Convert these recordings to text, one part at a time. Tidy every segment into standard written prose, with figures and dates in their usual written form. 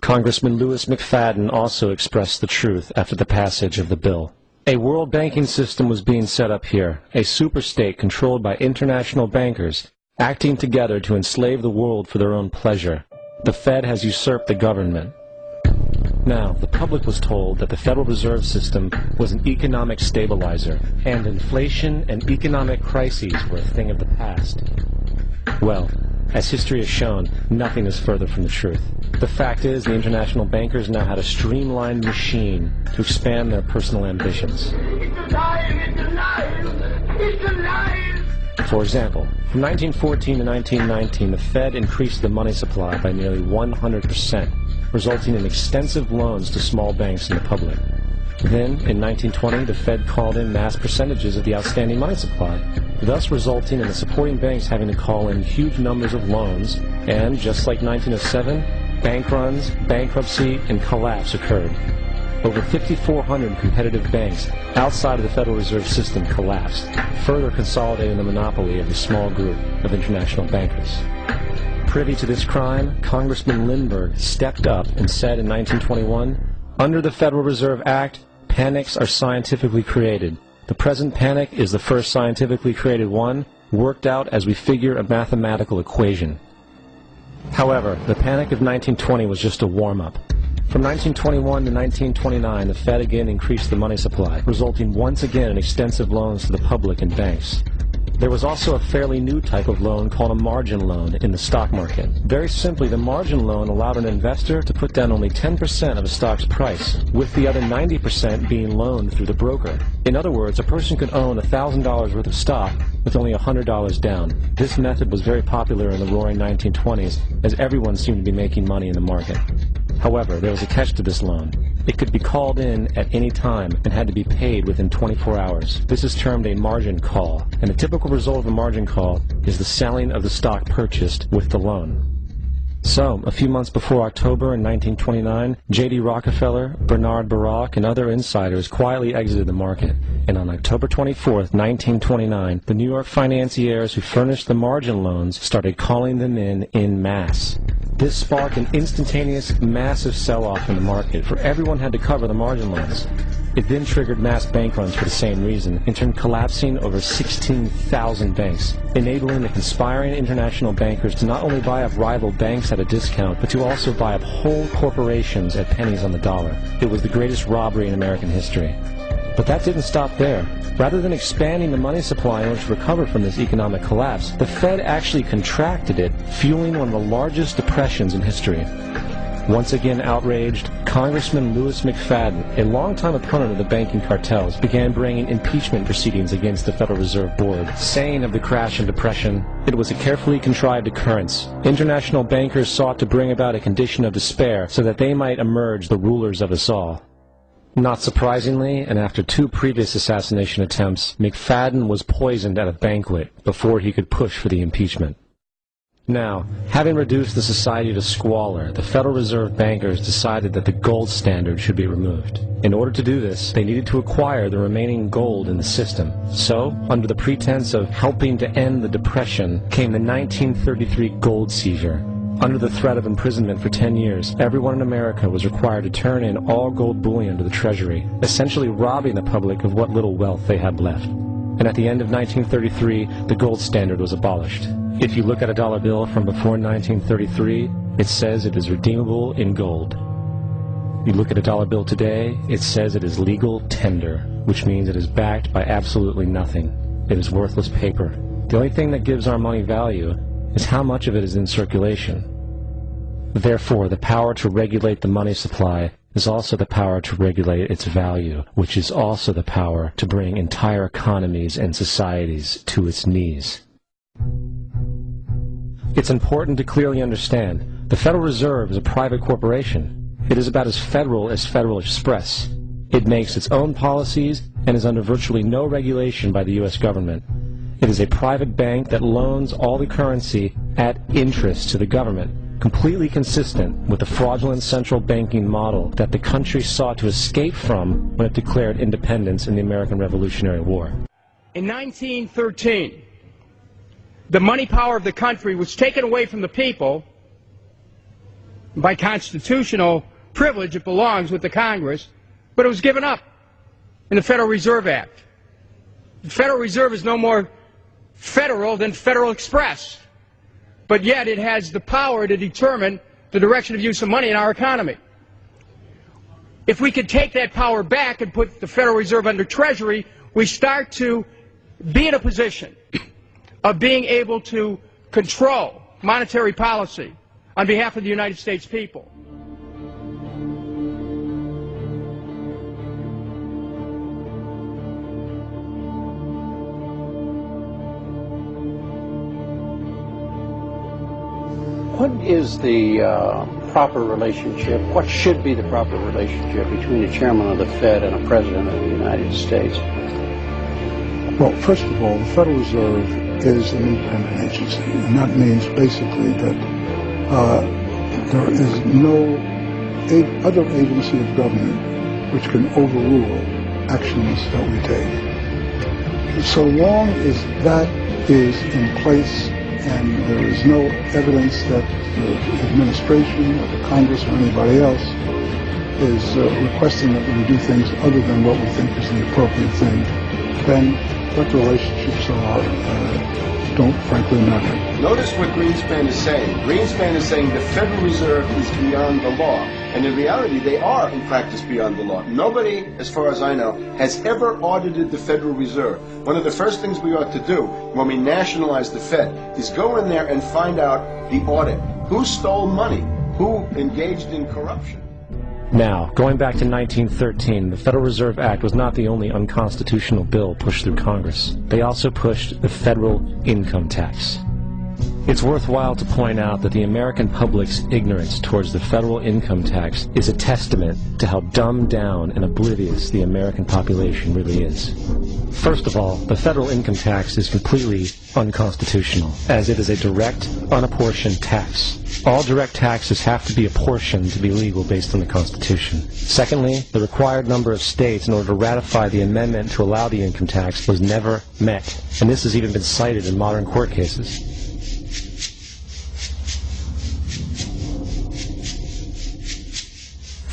Congressman Louis McFadden also expressed the truth after the passage of the bill. A world banking system was being set up here, a superstate controlled by international bankers, acting together to enslave the world for their own pleasure. The Fed has usurped the government. Now, the public was told that the Federal Reserve System was an economic stabilizer, and inflation and economic crises were a thing of the past. Well, as history has shown, nothing is further from the truth. The fact is, the international bankers now had a streamlined machine to expand their personal ambitions. It's alive! It's alive! It's alive! For example, from 1914 to 1919, the Fed increased the money supply by nearly 100%, resulting in extensive loans to small banks and the public. Then, in 1920, the Fed called in mass percentages of the outstanding money supply, thus resulting in the supporting banks having to call in huge numbers of loans, and, just like 1907, bank runs, bankruptcy, and collapse occurred. Over 5,400 competitive banks outside of the Federal Reserve System collapsed, further consolidating the monopoly of a small group of international bankers. Privy to this crime, Congressman Lindbergh stepped up and said in 1921, "Under the Federal Reserve Act, panics are scientifically created. The present panic is the first scientifically created one, worked out as we figure a mathematical equation." However, the panic of 1920 was just a warm-up. From 1921 to 1929, the Fed again increased the money supply, resulting once again in extensive loans to the public and banks. There was also a fairly new type of loan called a margin loan in the stock market. Very simply, the margin loan allowed an investor to put down only 10% of a stock's price, with the other 90% being loaned through the broker. In other words, a person could own $1,000 worth of stock with only $100 down. This method was very popular in the roaring 1920s, as everyone seemed to be making money in the market. However, there was a catch to this loan. It could be called in at any time and had to be paid within 24 hours. This is termed a margin call, and the typical result of a margin call is the selling of the stock purchased with the loan. So, a few months before October in 1929, J.D. Rockefeller, Bernard Baruch, and other insiders quietly exited the market, and on October 24, 1929, the New York financiers who furnished the margin loans started calling them in masse. This sparked an instantaneous, massive sell-off in the market, for everyone had to cover the margin loans. It then triggered mass bank runs for the same reason, in turn collapsing over 16,000 banks, enabling the conspiring international bankers to not only buy up rival banks at a discount, but to also buy up whole corporations at pennies on the dollar. It was the greatest robbery in American history. But that didn't stop there. Rather than expanding the money supply in order to recover from this economic collapse, the Fed actually contracted it, fueling one of the largest depressions in history. Once again outraged, Congressman Louis McFadden, a longtime opponent of the banking cartels, began bringing impeachment proceedings against the Federal Reserve Board, saying of the crash and depression, "It was a carefully contrived occurrence. International bankers sought to bring about a condition of despair so that they might emerge the rulers of us all." Not surprisingly, and after 2 previous assassination attempts, McFadden was poisoned at a banquet before he could push for the impeachment. Now, having reduced the society to squalor, the Federal Reserve bankers decided that the gold standard should be removed. In order to do this, they needed to acquire the remaining gold in the system. So, under the pretense of helping to end the Depression, came the 1933 gold seizure. Under the threat of imprisonment for 10 years, everyone in America was required to turn in all gold bullion to the Treasury, essentially robbing the public of what little wealth they had left. And at the end of 1933, the gold standard was abolished. If you look at a dollar bill from before 1933, it says it is redeemable in gold. You look at a dollar bill today, it says it is legal tender, which means it is backed by absolutely nothing. It is worthless paper. The only thing that gives our money value is how much of it is in circulation. Therefore, the power to regulate the money supply is also the power to regulate its value, which is also the power to bring entire economies and societies to its knees. It's important to clearly understand, the Federal Reserve is a private corporation. It is about as Federal Express. It makes its own policies and is under virtually no regulation by the U.S. government. It is a private bank that loans all the currency at interest to the government, completely consistent with the fraudulent central banking model that the country sought to escape from when it declared independence in the American Revolutionary War. In 1913, the money power of the country was taken away from the people By constitutional privilege, it belongs with the Congress, but it was given up in the Federal Reserve Act. The Federal Reserve is no more federal than Federal Express, but yet it has the power to determine the direction of use of money in our economy. If we could take that power back and put the Federal Reserve under Treasury, we start to be in a position of being able to control monetary policy on behalf of the United States people. What is the proper relationship, what should be the proper relationship between a chairman of the Fed and a president of the United States? Well, first of all, the Federal Reserve is an independent agency, and that means basically that there is no other agency of government which can overrule actions that we take. So long as that is in place and there is no evidence that the administration or the Congress or anybody else is requesting that we do things other than what we think is the appropriate thing, then what relationships don't frankly matter. Notice what Greenspan is saying. Greenspan is saying the Federal Reserve is beyond the law. And in reality, they are, in practice, beyond the law. Nobody, as far as I know, has ever audited the Federal Reserve. One of the first things we ought to do when we nationalize the Fed is go in there and find out the audit. Who stole money? Who engaged in corruption? Now, going back to 1913, the Federal Reserve Act was not the only unconstitutional bill pushed through Congress. They also pushed the federal income tax. It's worthwhile to point out that the American public's ignorance towards the federal income tax is a testament to how dumbed down and oblivious the American population really is. First of all, the federal income tax is completely unconstitutional, as it is a direct, unapportioned tax. All direct taxes have to be apportioned to be legal based on the Constitution. Secondly, the required number of states in order to ratify the amendment to allow the income tax was never met, and this has even been cited in modern court cases.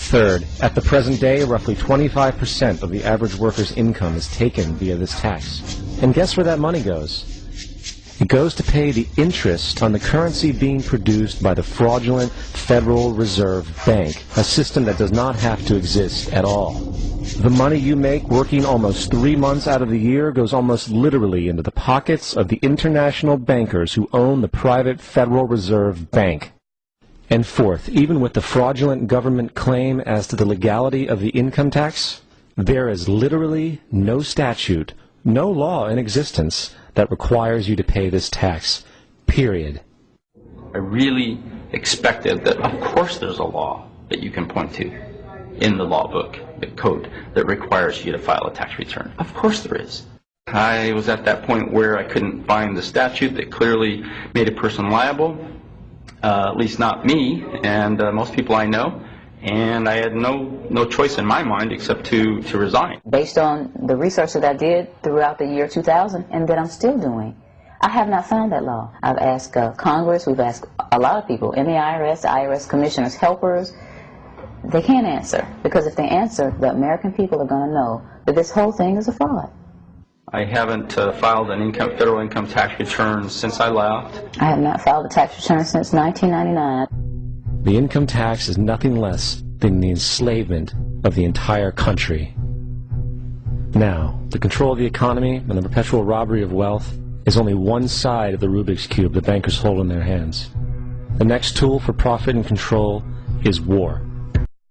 Third, at the present day, roughly 25% of the average worker's income is taken via this tax. And guess where that money goes? It goes to pay the interest on the currency being produced by the fraudulent Federal Reserve Bank, a system that does not have to exist at all. The money you make working almost 3 months out of the year goes almost literally into the pockets of the international bankers who own the private Federal Reserve Bank. And fourth, even with the fraudulent government claim as to the legality of the income tax, there is literally no statute, no law in existence that requires you to pay this tax, period. I really expected that, of course there's a law that you can point to in the law book, the code, that requires you to file a tax return. Of course there is. I was at that point where I couldn't find the statute that clearly made a person liable. At least not me, and most people I know, and I had no choice in my mind except to resign. Based on the research that I did throughout the year 2000, and that I'm still doing, I have not found that law. I've asked Congress, we've asked a lot of people in the IRS commissioners, helpers. They can't answer, because if they answer, the American people are going to know that this whole thing is a fraud. I haven't filed an federal income tax return since I left. I have not filed a tax return since 1999. The income tax is nothing less than the enslavement of the entire country. Now, the control of the economy and the perpetual robbery of wealth is only one side of the Rubik's Cube the bankers hold in their hands. The next tool for profit and control is war.